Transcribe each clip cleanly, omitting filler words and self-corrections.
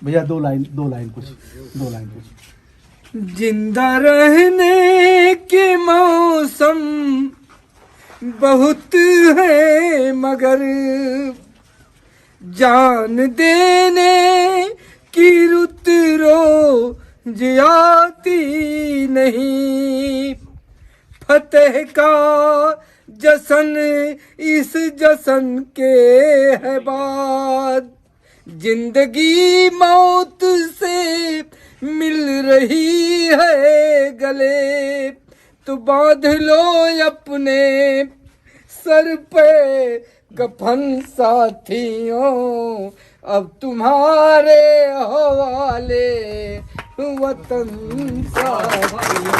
भैया दो लाइन कुछ। जिंदा रहने के मौसम बहुत है मगर जान देने की रुत रोज आती नहीं। फतेह का जश्न इस जश्न के है बाद, जिंदगी मौत से मिल रही है गले, तो बांध लो अपने सर पे कफन साथियों, अब तुम्हारे हवाले वतन साथियों।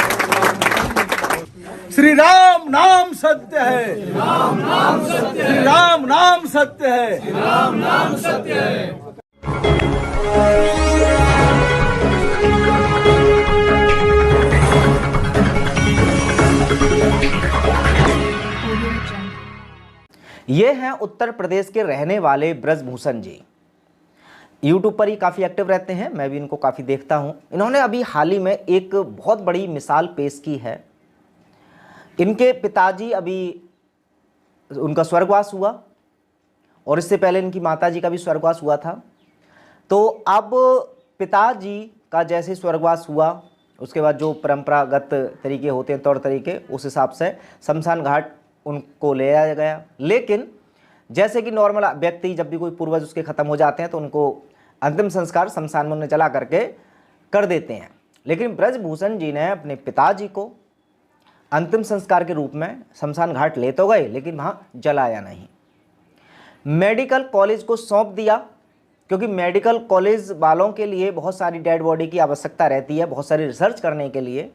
श्री राम नाम सत्य है, श्री राम नाम सत्य है। ये हैं उत्तर प्रदेश के रहने वाले ब्रजभूषण जी। यूट्यूब पर ही काफ़ी एक्टिव रहते हैं, मैं भी इनको काफ़ी देखता हूँ। इन्होंने अभी हाल ही में एक बहुत बड़ी मिसाल पेश की है। इनके पिताजी अभी उनका स्वर्गवास हुआ और इससे पहले इनकी माताजी का भी स्वर्गवास हुआ था। तो अब पिताजी का जैसे स्वर्गवास हुआ उसके बाद जो परंपरागत तरीके होते हैं, तौर तरीके, उस हिसाब से शमशान घाट उनको ले जाया गया। लेकिन जैसे कि नॉर्मल व्यक्ति जब भी कोई पूर्वज उसके ख़त्म हो जाते हैं तो उनको अंतिम संस्कार शमशान में जला करके कर देते हैं। लेकिन ब्रजभूषण जी ने अपने पिताजी को अंतिम संस्कार के रूप में शमशान घाट ले तो गए लेकिन वहाँ जलाया नहीं, मेडिकल कॉलेज को सौंप दिया। क्योंकि मेडिकल कॉलेज वालों के लिए बहुत सारी डेड बॉडी की आवश्यकता रहती है, बहुत सारी रिसर्च करने के लिए।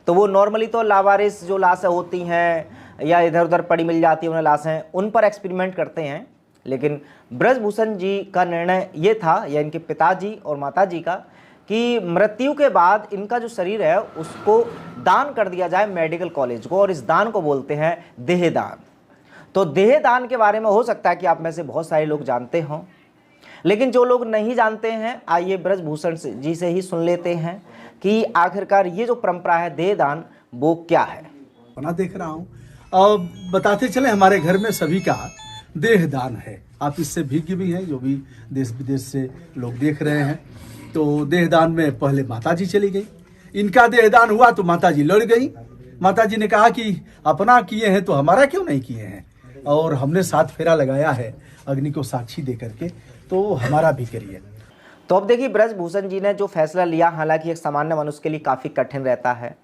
तो वो नॉर्मली तो लावारिस जो लाशें होती हैं या इधर उधर पड़ी मिल जाती है उन्हें लाशें, उन पर एक्सपेरिमेंट करते हैं। लेकिन ब्रजभूषण जी का निर्णय ये था, या इनके पिताजी और माताजी का, कि मृत्यु के बाद इनका जो शरीर है उसको दान कर दिया जाए मेडिकल कॉलेज को, और इस दान को बोलते हैं देहदान। तो देहदान के बारे में हो सकता है कि आप में से बहुत सारे लोग जानते हों, लेकिन जो लोग नहीं जानते हैं आइए ब्रजभूषण जी से ही सुन लेते हैं कि आखिरकार ये जो परंपरा है देहदान वो क्या है। बना देख रहा हूँ और बताते चले हमारे घर में सभी का देहदान है। आप इससे भिज्ञ भी हैं, जो भी देश विदेश से लोग देख रहे हैं। तो देहदान में पहले माताजी चली गई, इनका देहदान हुआ तो माताजी लड़ गई। माताजी ने कहा कि अपना किए हैं तो हमारा क्यों नहीं किए हैं, और हमने 7 फेरा लगाया है अग्नि को साक्षी दे करके, तो हमारा भी करिए। तो अब देखिए ब्रजभूषण जी ने जो फैसला लिया, हालांकि एक सामान्य मनुष्य के लिए काफ़ी कठिन रहता है।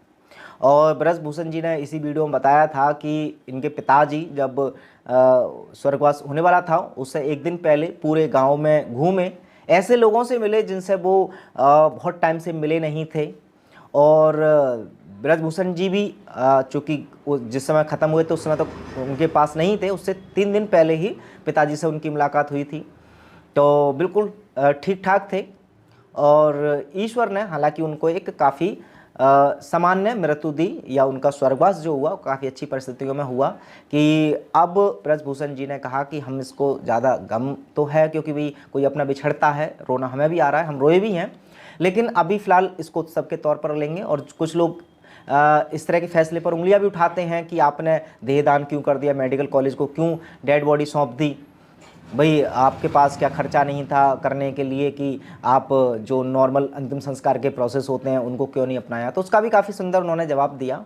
और ब्रजभूषण जी ने इसी वीडियो में बताया था कि इनके पिताजी जब स्वर्गवास होने वाला था उससे एक दिन पहले पूरे गांव में घूमे, ऐसे लोगों से मिले जिनसे वो बहुत टाइम से मिले नहीं थे। और ब्रजभूषण जी भी चूँकि जिस समय ख़त्म हुए थे उस समय तो उनके पास नहीं थे, उससे 3 दिन पहले ही पिताजी से उनकी मुलाकात हुई थी। तो बिल्कुल ठीक ठाक थे और ईश्वर ने हालांकि उनको एक काफ़ी सामान्य मृत्यु दी, या उनका स्वर्गवास जो हुआ काफ़ी अच्छी परिस्थितियों में हुआ। कि अब ब्रजभूषण जी ने कहा कि हम इसको ज़्यादा गम तो है क्योंकि भाई कोई अपना बिछड़ता है, रोना हमें भी आ रहा है, हम रोए भी हैं, लेकिन अभी फ़िलहाल इसको उत्सव के तौर पर लेंगे। और कुछ लोग इस तरह के फैसले पर उंगलियां भी उठाते हैं कि आपने देहदान क्यों कर दिया, मेडिकल कॉलेज को क्यों डेड बॉडी सौंप दी, भाई आपके पास क्या खर्चा नहीं था करने के लिए कि आप जो नॉर्मल अंतिम संस्कार के प्रोसेस होते हैं उनको क्यों नहीं अपनाया। तो उसका भी काफ़ी सुंदर उन्होंने जवाब दिया।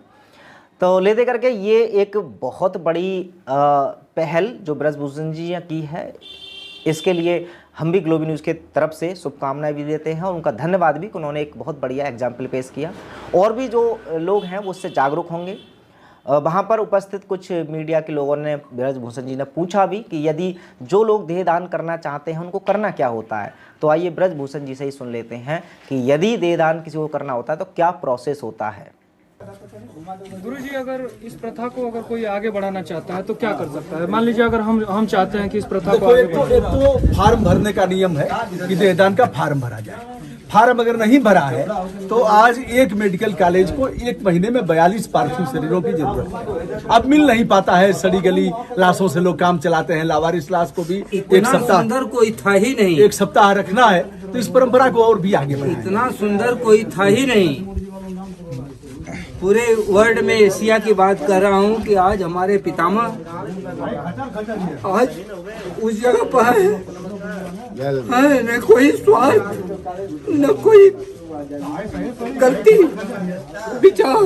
तो ले दे करके ये एक बहुत बड़ी पहल जो ब्रजभूषण जी ने की है, इसके लिए हम भी ग्लोबी न्यूज़ के तरफ से शुभकामनाएं भी देते हैं और उनका धन्यवाद भी कि उन्होंने एक बहुत बढ़िया एग्जाम्पल पेश किया। और भी जो लोग हैं वो उससे जागरूक होंगे। वहाँ पर उपस्थित कुछ मीडिया के लोगों ने ब्रजभूषण जी ने पूछा भी कि यदि जो लोग देहदान करना चाहते हैं उनको करना क्या होता है। तो आइए ब्रजभूषण जी से ही सुन लेते हैं कि यदि देहदान किसी को करना होता है तो क्या प्रोसेस होता है। गुरुजी, अगर इस प्रथा को अगर कोई आगे बढ़ाना चाहता है तो क्या कर सकता है? मान लीजिए अगर हम चाहते हैं कि इस प्रथा को आगे बढ़ाना, तो फार्म भरने का नियम है कि देहदान का फार्म भरा जाए। फार्म अगर नहीं भरा है तो आज एक मेडिकल कॉलेज को 1 महीने में 42 पार्थिव शरीरों की जरूरत है। अब मिल नहीं पाता है, सड़ी गली लाशों से लोग काम चलाते हैं। लावारिस लाश को भी एक सप्ताह कोई था ही नहीं, 1 सप्ताह रखना है तो इस परंपरा को और भी आगे बढ़ाएं। इतना सुंदर कोई था ही नहीं। पूरे वर्ल्ड में एशिया की बात कर रहा हूँ कि आज हमारे पितामह आज उस जगह पर है, न कोई स्वार्थ न कोई गलती विचार।